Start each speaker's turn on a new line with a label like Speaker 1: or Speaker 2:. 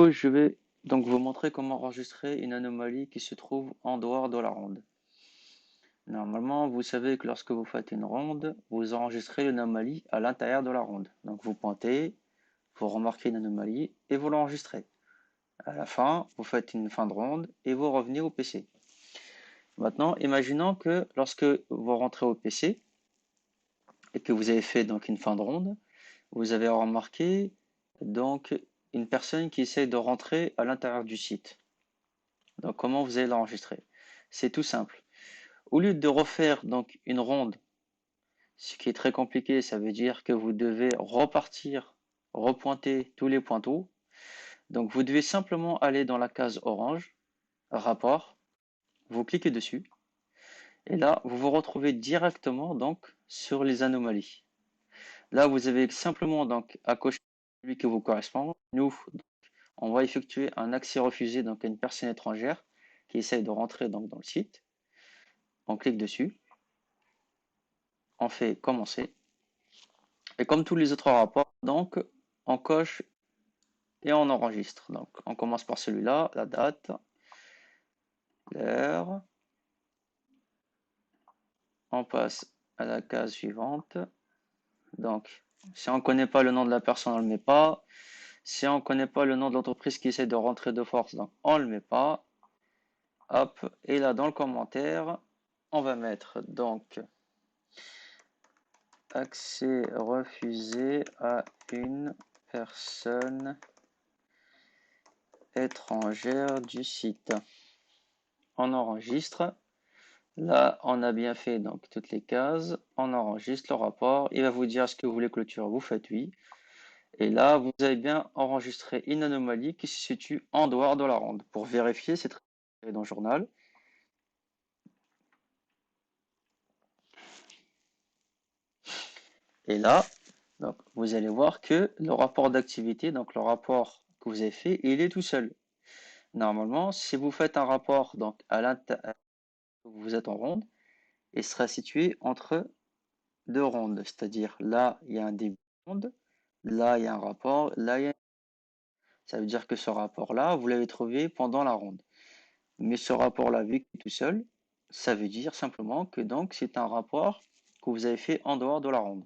Speaker 1: Je vais donc vous montrer comment enregistrer une anomalie qui se trouve en dehors de la ronde. Normalement, vous savez que lorsque vous faites une ronde, vous enregistrez l'anomalie à l'intérieur de la ronde. Donc vous pointez, vous remarquez une anomalie et vous l'enregistrez. À la fin, vous faites une fin de ronde et vous revenez au PC. Maintenant, imaginons que lorsque vous rentrez au PC et que vous avez fait donc une fin de ronde, vous avez remarqué donc une personne qui essaie de rentrer à l'intérieur du site. Donc comment vous allez l'enregistrer? C'est tout simple. Au lieu de refaire donc une ronde, ce qui est très compliqué, ça veut dire que vous devez repartir, repointer tous les pointeaux. Donc vous devez simplement aller dans la case orange, rapport, vous cliquez dessus, et là vous vous retrouvez directement donc sur les anomalies. Là vous avez simplement donc à cocher celui qui vous correspond. Nous, on va effectuer un accès refusé donc à une personne étrangère qui essaye de rentrer donc dans le site. On clique dessus, on fait commencer. Et comme tous les autres rapports, donc, on coche et on enregistre. Donc, on commence par celui-là, la date, l'heure. On passe à la case suivante. Donc, si on ne connaît pas le nom de la personne, on ne le met pas. Si on ne connaît pas le nom de l'entreprise qui essaie de rentrer de force, donc on ne le met pas. Hop, et là, dans le commentaire, on va mettre donc accès refusé à une personne étrangère du site. On enregistre. Là, on a bien fait donc toutes les cases. On enregistre le rapport. Il va vous dire ce que vous voulez clôturer. Vous faites oui. Et là, vous avez bien enregistré une anomalie qui se situe en dehors de la ronde. Pour vérifier, c'est très dans le journal. Et là, donc, vous allez voir que le rapport d'activité, donc le rapport que vous avez fait, il est tout seul. Normalement, si vous faites un rapport donc à l'intérieur, vous êtes en ronde, il sera situé entre deux rondes. C'est-à-dire là, il y a un début de ronde, là, il y a un rapport, là, il y a... Ça veut dire que ce rapport-là, vous l'avez trouvé pendant la ronde. Mais ce rapport-là, vu qu'il est tout seul, ça veut dire simplement que donc c'est un rapport que vous avez fait en dehors de la ronde.